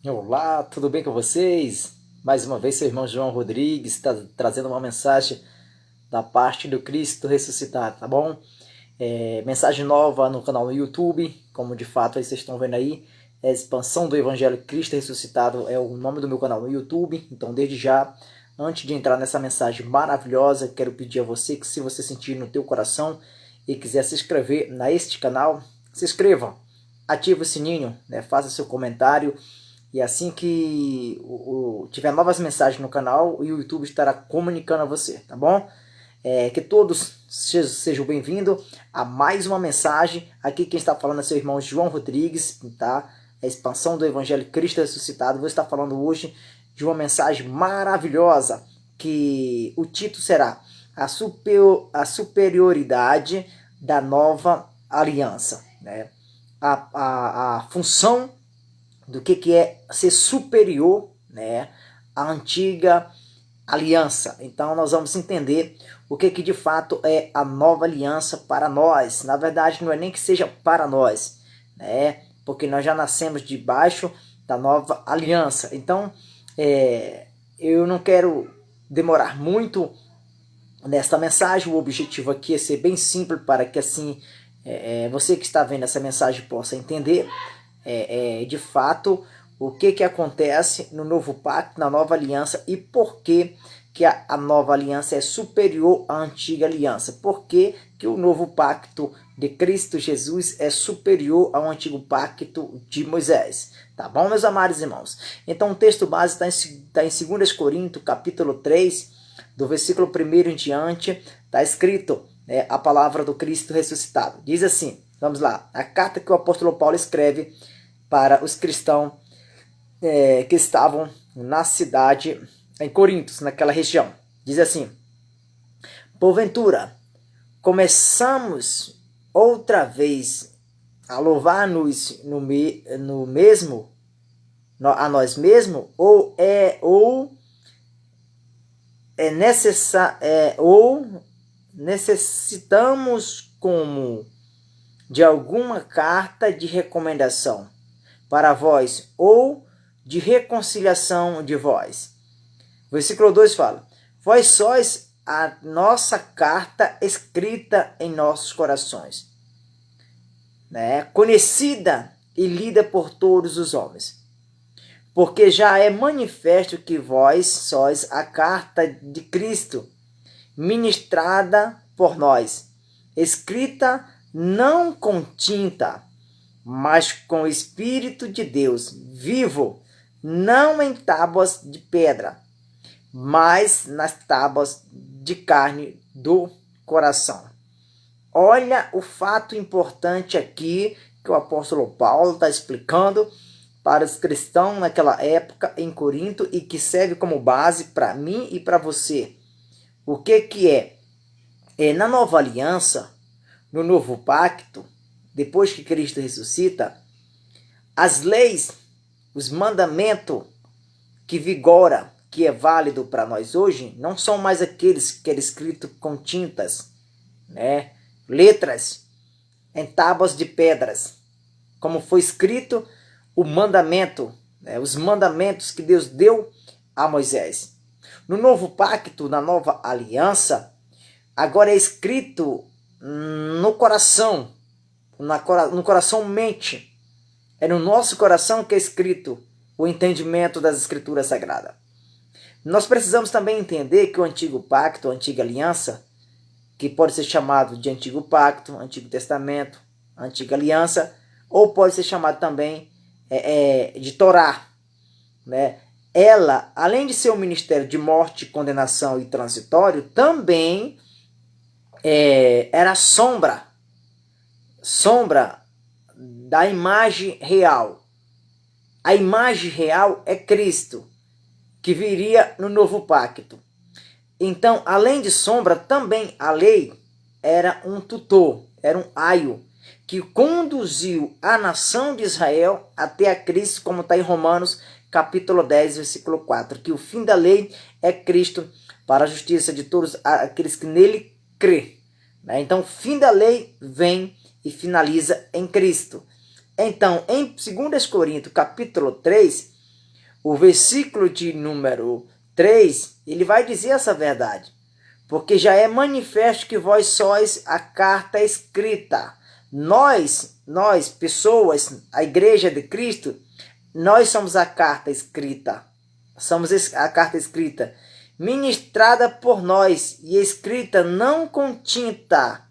Olá, tudo bem com vocês? Mais uma vez, seu irmão João Rodrigues está trazendo uma mensagem da parte do Cristo ressuscitado, tá bom? Mensagem nova no canal no YouTube, como de fato aí vocês estão vendo aí, é a expansão do Evangelho Cristo ressuscitado, é o nome do meu canal no YouTube. Então, desde já, antes de entrar nessa mensagem maravilhosa, quero pedir a você que, se você sentir no teu coração e quiser se inscrever neste canal, se inscreva, ative o sininho, né? Faça seu comentário. E assim que tiver novas mensagens no canal, o YouTube estará comunicando a você, tá bom? Que todos sejam bem-vindos a mais uma mensagem. Aqui quem está falando é seu irmão João Rodrigues, tá? A expansão do Evangelho Cristo ressuscitado. Vou estar falando hoje de uma mensagem maravilhosa, que o título será a superioridade da nova aliança, né? A função do que é ser superior, né, à antiga aliança. Então nós vamos entender o que de fato é a nova aliança para nós. Na verdade, não é nem que seja para nós, né, porque nós já nascemos debaixo da nova aliança. Então eu não quero demorar muito nesta mensagem. O objetivo aqui é ser bem simples, para que assim você que está vendo essa mensagem possa entender de fato o que acontece no novo pacto, na nova aliança, e por que a nova aliança é superior à antiga aliança. Por que o novo pacto de Cristo Jesus é superior ao antigo pacto de Moisés. Tá bom, meus amados irmãos? Então o texto base está em 2 Coríntios, capítulo 3, do versículo 1 em diante, está escrito a palavra do Cristo ressuscitado. Diz assim, vamos lá, a carta que o apóstolo Paulo escreve para os cristãos que estavam na cidade, em Corinto, naquela região. Diz assim: porventura, começamos outra vez a louvar-nos a nós mesmos, ou necessitamos como de alguma carta de recomendação para vós, ou de reconciliação de vós. Versículo 2 fala: vós sois a nossa carta escrita em nossos corações, né? Conhecida e lida por todos os homens. Porque já é manifesto que vós sois a carta de Cristo, ministrada por nós, escrita não com tinta, mas com o Espírito de Deus vivo, não em tábuas de pedra, mas nas tábuas de carne do coração. Olha o fato importante aqui que o apóstolo Paulo está explicando para os cristãos naquela época em Corinto, e que serve como base para mim e para você. O que é? Na nova aliança, no novo pacto, depois que Cristo ressuscita, as leis, os mandamentos que vigora, que é válido para nós hoje, não são mais aqueles que eram escritos com tintas, né? Letras em tábuas de pedras, como foi escrito o mandamento, né? Os mandamentos que Deus deu a Moisés. No novo pacto, na nova aliança, agora é escrito no coração, no coração mente. É no nosso coração que é escrito o entendimento das escrituras sagradas. Nós precisamos também entender que o antigo pacto, a antiga aliança, que pode ser chamado de antigo pacto, antigo testamento, antiga aliança, ou pode ser chamado também de Torá, né? Ela, além de ser um ministério de morte, condenação e transitório, também era sombra da imagem real. A imagem real é Cristo, que viria no novo pacto. Então, além de sombra, também a lei era um tutor, era um aio, que conduziu a nação de Israel até a Cristo, como está em Romanos capítulo 10, versículo 4, que o fim da lei é Cristo para a justiça de todos aqueles que nele crê. Então, o fim da lei vem e finaliza em Cristo. Então, em 2 Coríntios capítulo 3, o versículo de número 3, ele vai dizer essa verdade. Porque já é manifesto que vós sois a carta escrita. Nós, pessoas, a igreja de Cristo, nós somos a carta escrita. Somos a carta escrita, ministrada por nós e escrita não com tinta,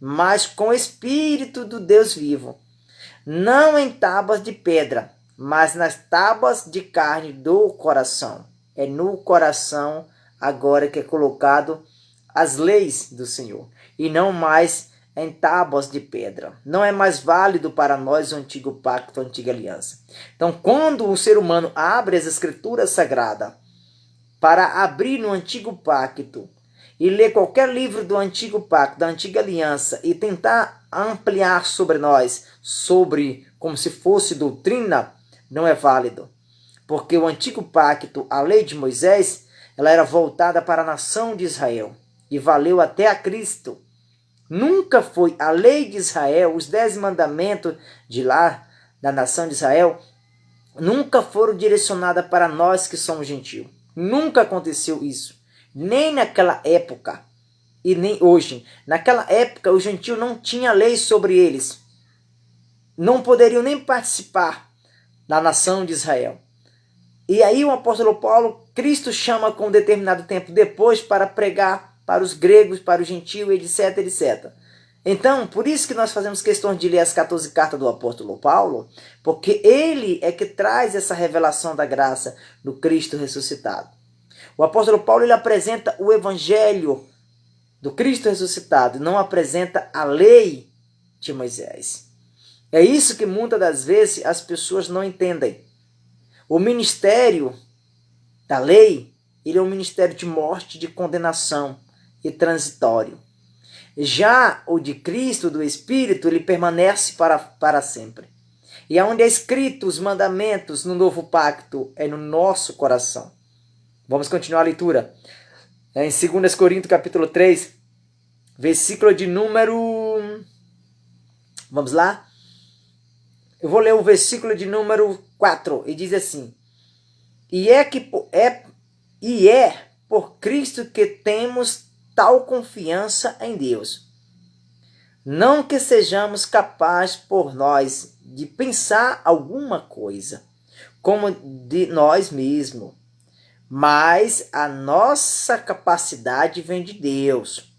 mas com o Espírito do Deus vivo. Não em tábuas de pedra, mas nas tábuas de carne do coração. É no coração agora que é colocado as leis do Senhor, e não mais em tábuas de pedra. Não é mais válido para nós o antigo pacto, a antiga aliança. Então, quando o ser humano abre as escrituras sagradas para abrir no antigo pacto e ler qualquer livro do antigo pacto, da antiga aliança, e tentar ampliar sobre nós, como se fosse doutrina, não é válido. Porque o antigo pacto, a lei de Moisés, ela era voltada para a nação de Israel e valeu até a Cristo. Nunca foi a lei de Israel, os 10 mandamentos de lá, da nação de Israel, nunca foram direcionadas para nós que somos gentios. Nunca aconteceu isso. Nem naquela época e nem hoje. Naquela época, o gentio não tinha lei sobre eles. Não poderiam nem participar da nação de Israel. E aí o apóstolo Paulo, Cristo chama com um determinado tempo depois para pregar para os gregos, para o gentio, etc, etc. Então, por isso que nós fazemos questão de ler as 14 cartas do apóstolo Paulo, porque ele é que traz essa revelação da graça do Cristo ressuscitado. O apóstolo Paulo ele apresenta o evangelho do Cristo ressuscitado, não apresenta a lei de Moisés. É isso que muitas das vezes as pessoas não entendem. O ministério da lei, ele é um ministério de morte, de condenação e transitório. Já o de Cristo, do Espírito, ele permanece para sempre. E onde é escrito os mandamentos no novo pacto é no nosso coração. Vamos continuar a leitura. Em 2 Coríntios capítulo 3, versículo de número... Vamos lá? Eu vou ler o versículo de número 4, e diz assim: E é por Cristo que temos tal confiança em Deus. Não que sejamos capazes por nós de pensar alguma coisa, como de nós mesmos, mas a nossa capacidade vem de Deus.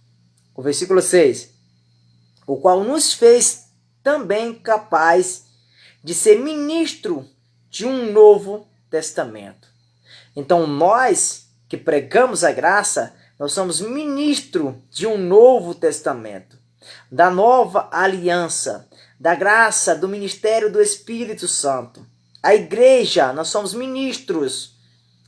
O versículo 6. O qual nos fez também capaz de ser ministro de um novo testamento. Então nós que pregamos a graça, nós somos ministro de um novo testamento, da nova aliança, da graça, do ministério do Espírito Santo. A igreja, nós somos ministros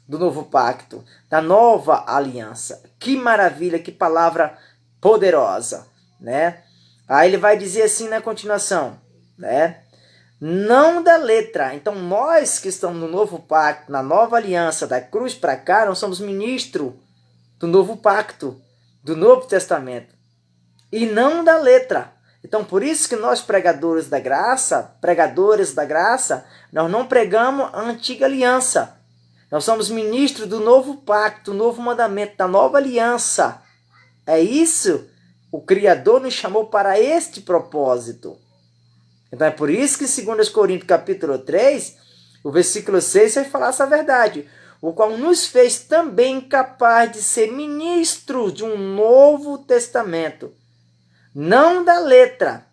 do novo pacto, da nova aliança. Que maravilha, que palavra poderosa, né? Aí ele vai dizer assim na continuação, né? Não da letra. Então nós que estamos no novo pacto, na nova aliança, da cruz para cá, nós somos ministro do novo pacto, do Novo Testamento, e não da letra. Então por isso que nós pregadores da graça, nós não pregamos a antiga aliança. Nós somos ministros do novo pacto, do novo mandamento, da nova aliança. É isso, o Criador nos chamou para este propósito. Então é por isso que em 2 Coríntios capítulo 3, o versículo 6 vai falar essa verdade. O qual nos fez também capaz de ser ministros de um novo testamento. Não da letra,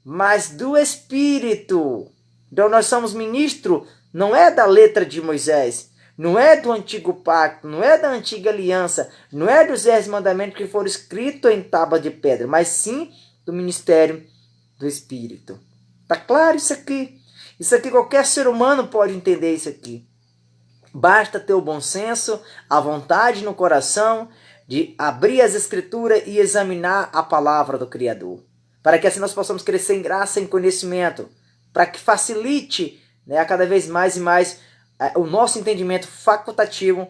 mas do Espírito. Então nós somos ministros, não é da letra de Moisés, não é do antigo pacto, não é da antiga aliança, não é dos 10 mandamentos que foram escritos em tábua de pedra, mas sim do ministério do Espírito. Tá claro isso aqui? Isso aqui qualquer ser humano pode entender isso aqui. Basta ter o bom senso, a vontade no coração de abrir as escrituras e examinar a palavra do Criador. Para que assim nós possamos crescer em graça e em conhecimento. Para que facilite, né, a cada vez mais e mais o nosso entendimento facultativo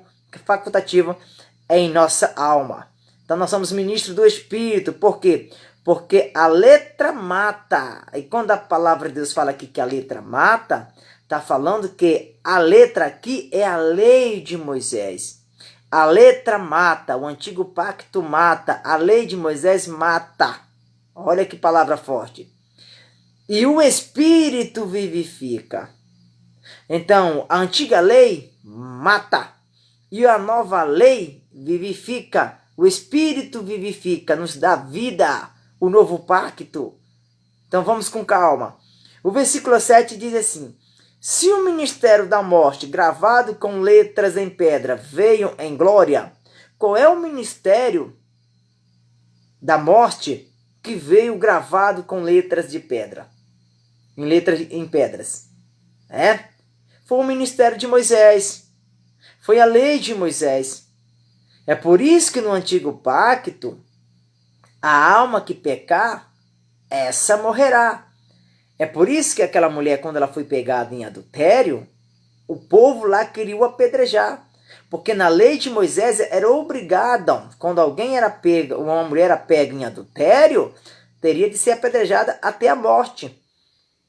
em nossa alma. Então nós somos ministros do Espírito. Por quê? Porque a letra mata. E quando a palavra de Deus fala aqui que a letra mata, está falando que a letra aqui é a lei de Moisés. A letra mata, o antigo pacto mata, a lei de Moisés mata. Olha que palavra forte. E o Espírito vivifica. Então, a antiga lei mata e a nova lei vivifica. O Espírito vivifica, nos dá vida, o novo pacto. Então, vamos com calma. O versículo 7 diz assim: se o ministério da morte, gravado com letras em pedra, veio em glória, qual é o ministério da morte que veio gravado com letras de pedra? Em pedras. Foi o ministério de Moisés. Foi a lei de Moisés. É por isso que no antigo pacto, a alma que pecar, essa morrerá. É por isso que aquela mulher, quando ela foi pegada em adultério, o povo lá queria o apedrejar. Porque na lei de Moisés era obrigada, quando alguém era pega, uma mulher era pega em adultério, teria de ser apedrejada até a morte.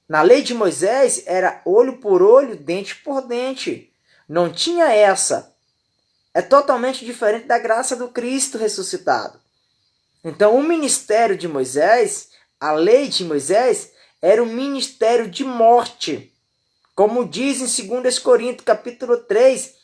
Na lei de Moisés era olho por olho, dente por dente. Não tinha essa. É totalmente diferente da graça do Cristo ressuscitado. Então o ministério de Moisés, a lei de Moisés, era um ministério de morte. Como diz em 2 Coríntios capítulo 3,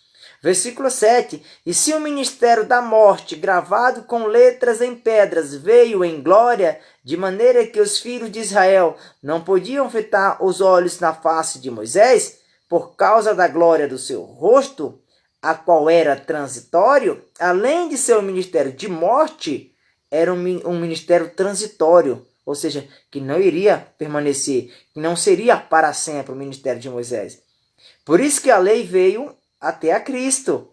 versículo 7. E se o ministério da morte, gravado com letras em pedras, veio em glória, de maneira que os filhos de Israel não podiam fitar os olhos na face de Moisés, por causa da glória do seu rosto, a qual era transitório, além de ser um ministério de morte, era um ministério transitório, ou seja, que não iria permanecer, que não seria para sempre o ministério de Moisés. Por isso que a lei veio até a Cristo.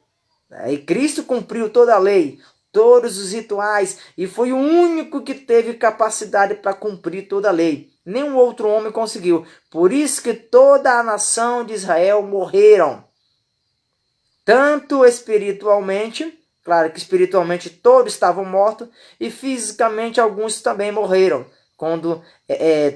E Cristo cumpriu toda a lei, todos os rituais, e foi o único que teve capacidade para cumprir toda a lei. Nenhum outro homem conseguiu. Por isso que toda a nação de Israel morreram. Tanto espiritualmente, claro que espiritualmente todos estavam mortos, e fisicamente alguns também morreram, quando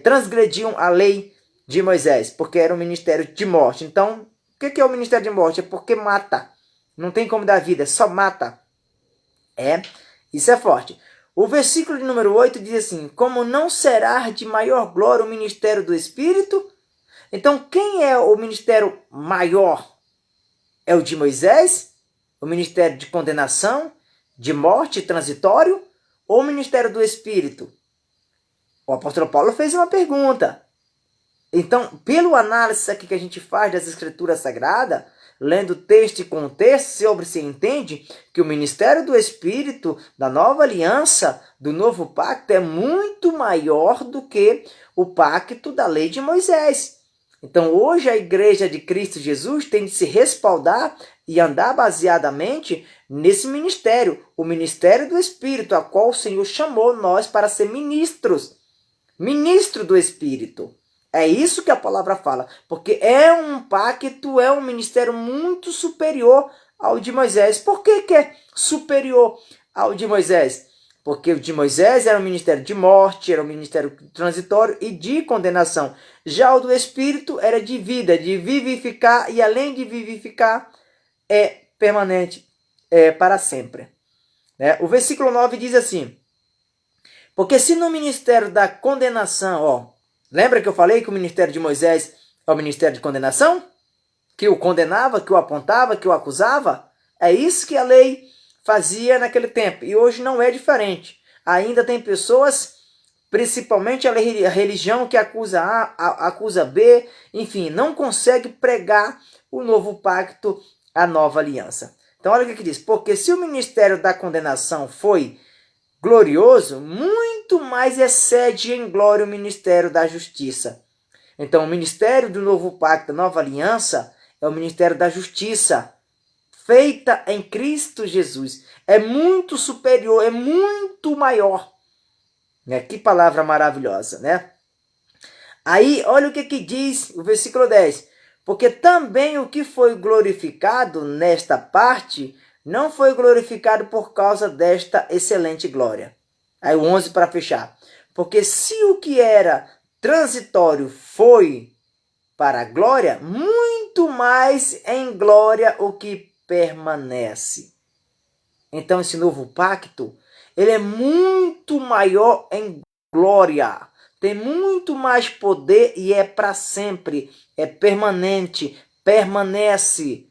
transgrediam a lei de Moisés, porque era um ministério de morte. Então, o que é o ministério de morte? É porque mata. Não tem como dar vida, só mata. Isso é forte. O versículo de número 8 diz assim: como não será de maior glória o ministério do Espírito? Então, quem é o ministério maior? É o de Moisés? O ministério de condenação, de morte transitório? Ou o ministério do Espírito? O apóstolo Paulo fez uma pergunta. Então, pelo análise aqui que a gente faz das Escrituras Sagradas, lendo texto e contexto, se entende que o ministério do Espírito, da nova aliança, do novo pacto, é muito maior do que o pacto da lei de Moisés. Então, hoje a igreja de Cristo Jesus tem de se respaldar e andar baseadamente nesse ministério, o ministério do Espírito, a qual o Senhor chamou nós para ser ministros. Ministro do Espírito. É isso que a palavra fala, porque é um pacto, é um ministério muito superior ao de Moisés. Por que é superior ao de Moisés? Porque o de Moisés era um ministério de morte, era um ministério transitório e de condenação. Já o do Espírito era de vida, de vivificar, e além de vivificar, é permanente, para sempre. O versículo 9 diz assim: porque se no ministério da condenação, lembra que eu falei que o ministério de Moisés é o ministério de condenação? Que o condenava, que o apontava, que o acusava? É isso que a lei fazia naquele tempo. E hoje não é diferente. Ainda tem pessoas, principalmente a religião, que acusa A, acusa B, enfim, não consegue pregar o novo pacto, a nova aliança. Então olha o que diz: porque se o ministério da condenação foi glorioso, muito mais excede em glória o ministério da justiça. Então, o ministério do novo pacto, da nova aliança, é o ministério da justiça, feita em Cristo Jesus. É muito superior, é muito maior. Que palavra maravilhosa, né? Aí, olha o que diz o versículo 10. Porque também o que foi glorificado nesta parte não foi glorificado por causa desta excelente glória. Aí o 11 para fechar. Porque se o que era transitório foi para a glória, muito mais em glória o que permanece. Então esse novo pacto, ele é muito maior em glória, tem muito mais poder e é para sempre, é permanente, permanece.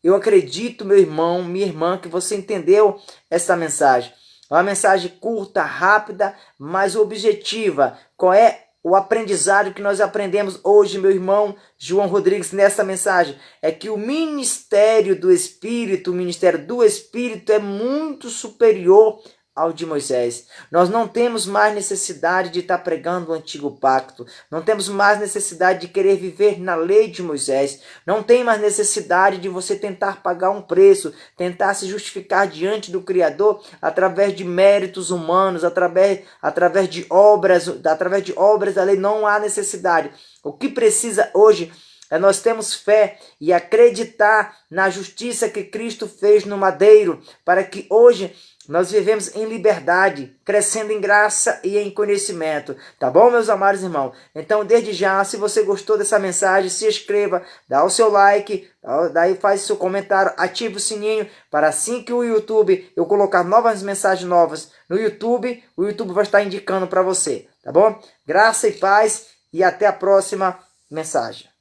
Eu acredito, meu irmão, minha irmã, que você entendeu essa mensagem. É uma mensagem curta, rápida, mas objetiva. Qual é o aprendizado que nós aprendemos hoje, meu irmão João Rodrigues, nessa mensagem? É que o ministério do Espírito é muito superior ao de Moisés. Nós não temos mais necessidade de estar pregando o antigo pacto. Não temos mais necessidade de querer viver na lei de Moisés. Não tem mais necessidade de você tentar pagar um preço, tentar se justificar diante do Criador através de méritos humanos, através de obras da lei. Não há necessidade. O que precisa hoje é nós termos fé e acreditar na justiça que Cristo fez no madeiro, para que hoje nós vivemos em liberdade, crescendo em graça e em conhecimento. Tá bom, meus amados irmãos? Então, desde já, se você gostou dessa mensagem, se inscreva, dá o seu like, daí faz seu comentário, ative o sininho, para assim que o YouTube, eu colocar novas mensagens novas no YouTube, o YouTube vai estar indicando para você. Tá bom? Graça e paz e até a próxima mensagem.